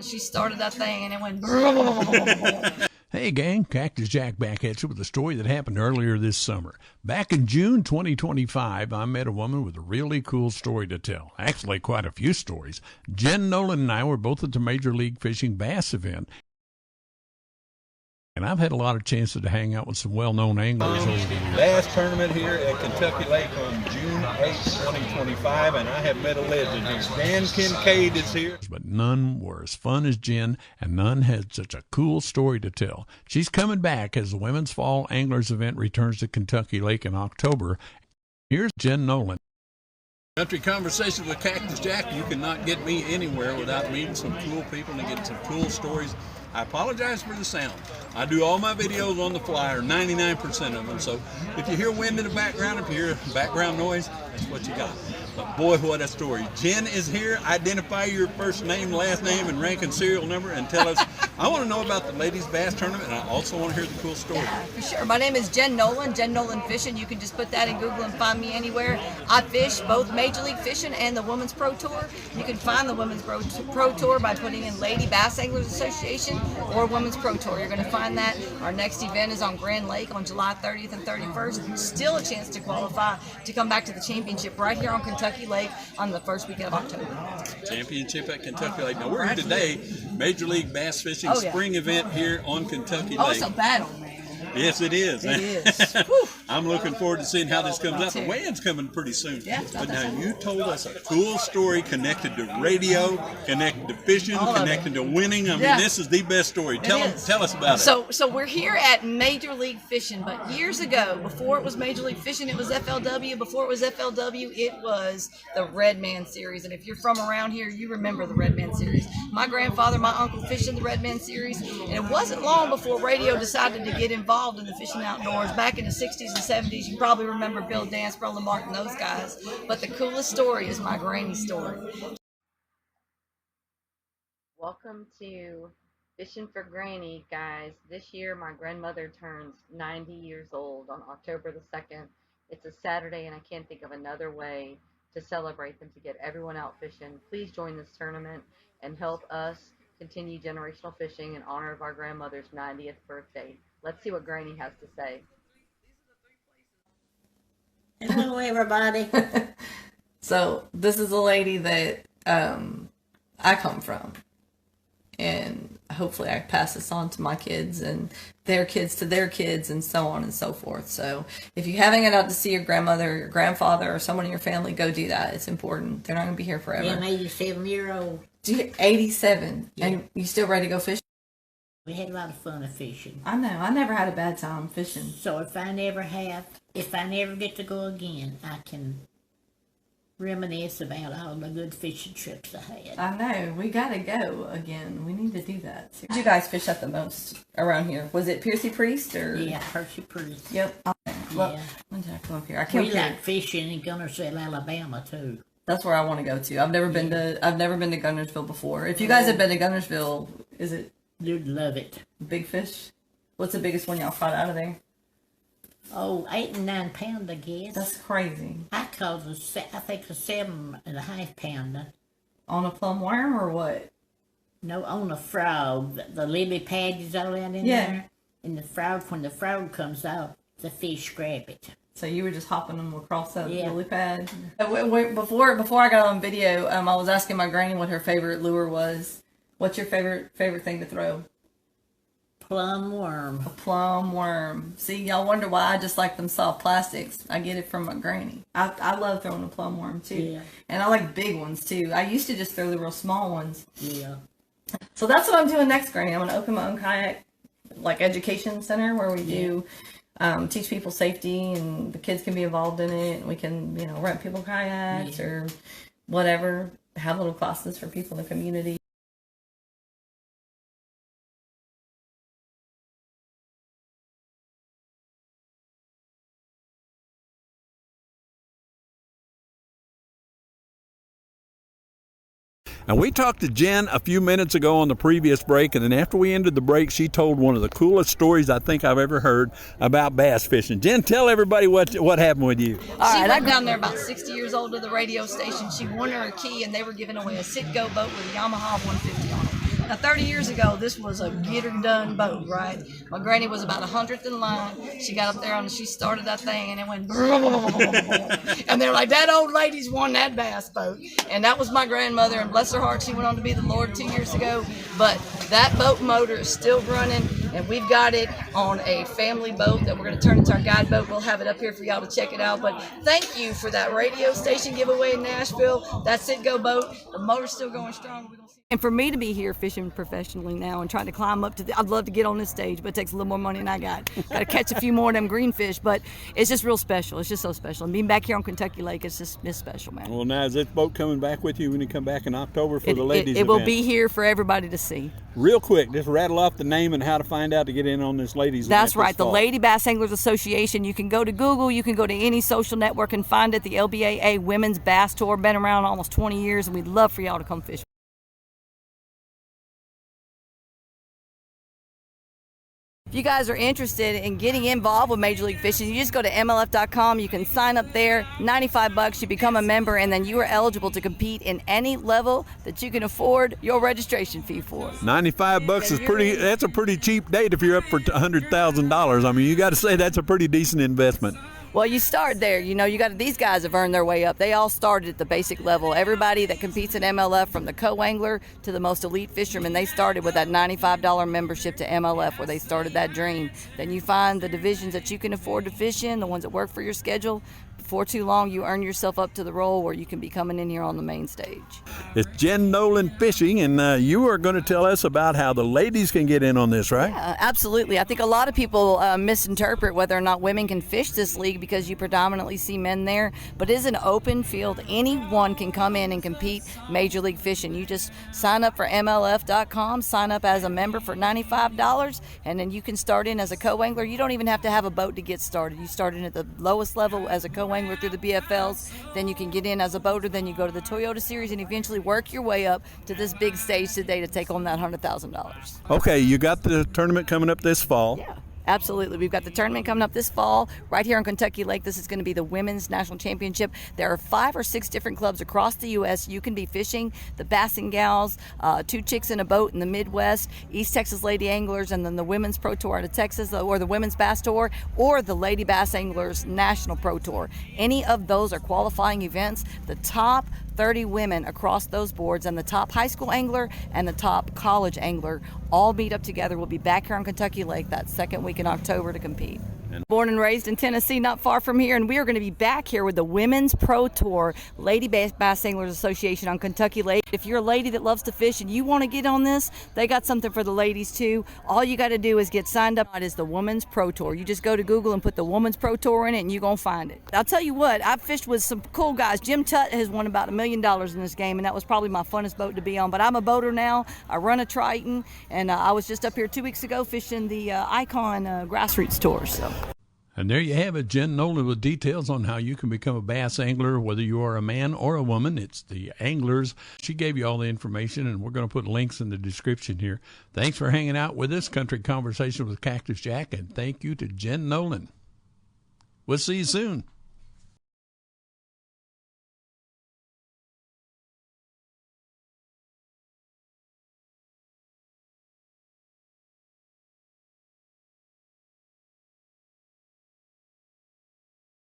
She started that thing and it went. Hey gang, Cactus Jack back at you with a story that happened earlier this summer. Back in June 2025, I met a woman with a really cool story to tell. Actually, quite a few stories. Jenn Nolan and I were both at the Major League Fishing Bass event. And I've had a lot of chances to hang out with some well-known anglers over the years. Bass tournament here at Kentucky Lake on June 8th, 2025, and I have met a legend here. Dan Kincaid is here. But none were as fun as Jenn, and none had such a cool story to tell. She's coming back as the Women's Fall Anglers event returns to Kentucky Lake in October. Here's Jenn Nolan. Country Conversations with Cactus Jack. You cannot get me anywhere without meeting some cool people and getting some cool stories. I apologize for the sound. I do all my videos on the fly, or 99% of them. So if you hear wind in the background, if you hear background noise, that's what you got. But boy, what a story. Jenn is here. Identify your first name, last name, and rank and serial number, and tell us. I want to know about the ladies' bass tournament, and I also want to hear the cool story. Yeah, for sure. My name is Jenn Nolan, Jenn Nolan Fishing. You can just put that in Google and find me anywhere. I fish both Major League Fishing and the Women's Pro Tour. You can find the Women's Pro Tour by putting in Lady Bass Anglers Association or Women's Pro Tour. You're going to find that. Our next event is on Grand Lake on July 30th and 31st. Still a chance to qualify to come back to the championship right here on Kentucky Lake on the first weekend of October. Championship at Kentucky Lake. Now we're here today, Major League Bass Fishing spring event here on Kentucky Lake. Oh, it's a battle, man. Yes, it is. It is. I'm looking forward to seeing how this comes up. The weigh-in's coming pretty soon. Yeah, but now you told us a cool story connected to radio, connected to fishing, connected to winning. I mean, this is the best story. Tell us about it. So we're here at Major League Fishing, but years ago, before it was Major League Fishing, it was FLW. Before it was FLW, it was the Red Man Series. And if you're from around here, you remember the Red Man Series. My grandfather, my uncle fished in the Red Man Series, and it wasn't long before radio decided to get involved in the fishing outdoors. Back in the 60s and 70s, you probably remember Bill Dance, Roland Martin, those guys. But the coolest story is my granny story. Welcome to Fishing for Granny, guys. This year my grandmother turns 90 years old on October the 2nd. It's a Saturday, and I can't think of another way to celebrate than to get everyone out fishing. Please join this tournament and help us continue generational fishing in honor of our grandmother's 90th birthday. Let's see what Granny has to say. Hello, everybody. So this is a lady that I come from, and hopefully I pass this on to my kids and their kids to their kids, and so on and so forth. So if you haven't got out to see your grandmother, your grandfather, or someone in your family, go do that. It's important. They're not going to be here forever. Yeah, I'm 87-year-old. 87, Yeah. and you still ready to go fishing? We had a lot of fun of fishing. I know. I never had a bad time fishing. So if I never get to go again, I can reminisce about all the good fishing trips I had. I know. We got to go again. We need to do that. Did you guys fish at the most around here? Was it Piercy Priest or? Yeah, Percy Priest. Yep. Well, Yeah. when did I come up here? I came We here. like fishing in Gunnersville, Alabama, too. That's where I want to go to. I've never been to Gunnersville before. If you guys have been to Gunnersville, is it You'd love it. big fish? What's the biggest one y'all caught out of there? Oh, 8 and 9 pound, I guess. That's crazy. I caught I think a 7.5 pounder. On a plum worm or what? No, on a frog. The lily pad is all out in there. And the frog, when the frog comes out, the fish grab it. So you were just hopping them across that Yeah. lily pad? Before I got on video, I was asking my granny what her favorite lure was. What's your favorite thing to throw? Plum worm. A plum worm. See, y'all wonder why I just like them soft plastics. I get it from my granny. I love throwing a plum worm too. Yeah. And I like big ones too. I used to just throw the real small ones. Yeah. So that's what I'm doing next, Granny. I'm going to open my own kayak education center where we do teach people safety, and the kids can be involved in it. And we can, rent people kayaks or whatever, have little classes for people in the community. And we talked to Jenn a few minutes ago on the previous break, and then after we ended the break, she told one of the coolest stories I think I've ever heard about bass fishing. Jenn, tell everybody what happened with you. She went down there about 60 years old to the radio station. She won her a key, and they were giving away a Citgo boat with a Yamaha 150 on it. Now, 30 years ago, this was a get-her-done boat, right? My granny was about 100th in line. She got up there and she started that thing, and it went and they're like, that old lady's won that bass boat. And that was my grandmother, and bless her heart, she went on to be the Lord 2 years ago. But that boat motor is still running, and we've got it on a family boat that we're going to turn into our guide boat. We'll have it up here for y'all to check it out. But thank you for that radio station giveaway in Nashville. That's it, Go Boat. The motor's still going strong. And for me to be here fishing professionally now and trying to climb up to I'd love to get on this stage, but it takes a little more money than I got. Got to catch a few more of them greenfish, but it's just real special. It's just so special. And being back here on Kentucky Lake, it's special, man. Well, now, is this boat coming back with you when you come back in October for the ladies' It will event? be here for everybody to see. Real quick, just rattle off the name and how to find out to get in on this ladies' event. That's right, the Lady Bass Anglers Association. You can go to Google, you can go to any social network and find it. The LBAA Women's Bass Tour, been around almost 20 years, and we'd love for y'all to come fish. If you guys are interested in getting involved with Major League Fishing, you just go to MLF.com. You can sign up there, $95. You become a member, and then you are eligible to compete in any level that you can afford your registration fee for. $95 is pretty. That's a pretty cheap date if you're up for $100,000. I mean, you got to say that's a pretty decent investment. Well, you start there. You know, these guys have earned their way up. They all started at the basic level. Everybody that competes in MLF, from the co-angler to the most elite fisherman, they started with that $95 membership to MLF, where they started that dream. Then you find the divisions that you can afford to fish in, the ones that work for your schedule. Before too long, you earn yourself up to the role where you can be coming in here on the main stage. It's Jenn Nolan Fishing, and you are going to tell us about how the ladies can get in on this, right? Yeah, absolutely. I think a lot of people misinterpret whether or not women can fish this league because you predominantly see men there, but it is an open field. Anyone can come in and compete Major League Fishing. You just sign up for MLF.com, sign up as a member for $95, and then you can start in as a co-angler. You don't even have to have a boat to get started. You start in at the lowest level as a co-angler through the BFLs, then you can get in as a boater, then you go to the Toyota Series, and eventually work your way up to this big stage today to take on that $100,000. Okay, you got the tournament coming up this fall. Yeah. Absolutely. We've got the tournament coming up this fall right here on Kentucky Lake. This is going to be the Women's National Championship. There are 5 or 6 different clubs across the U.S. You can be fishing. The Bass and Gals, 2 Chicks in a Boat in the Midwest, East Texas Lady Anglers, and then the Women's Pro Tour out of Texas, or the Women's Bass Tour, or the Lady Bass Anglers National Pro Tour. Any of those are qualifying events. The top 30 women across those boards and the top high school angler and the top college angler all meet up together. We'll be back here on Kentucky Lake that second week in October to compete. Born and raised in Tennessee, not far from here, and we are going to be back here with the Women's Pro Tour Lady Bass Anglers Association on Kentucky Lake. If you're a lady that loves to fish and you want to get on this, they got something for the ladies too. All you got to do is get signed up. It is the Women's Pro Tour. You just go to Google and put the Women's Pro Tour in it, and you're going to find it. I'll tell you what, I've fished with some cool guys. Jim Tutt has won about $1 million in this game, and that was probably my funnest boat to be on. But I'm a boater now. I run a Triton, and I was just up here 2 weeks ago fishing the Icon Grassroots Tour. So. And there you have it, Jenn Nolan with details on how you can become a bass angler, whether you are a man or a woman. It's the anglers. She gave you all the information, and we're going to put links in the description here. Thanks for hanging out with us, Country Conversation with Cactus Jack, and thank you to Jenn Nolan. We'll see you soon.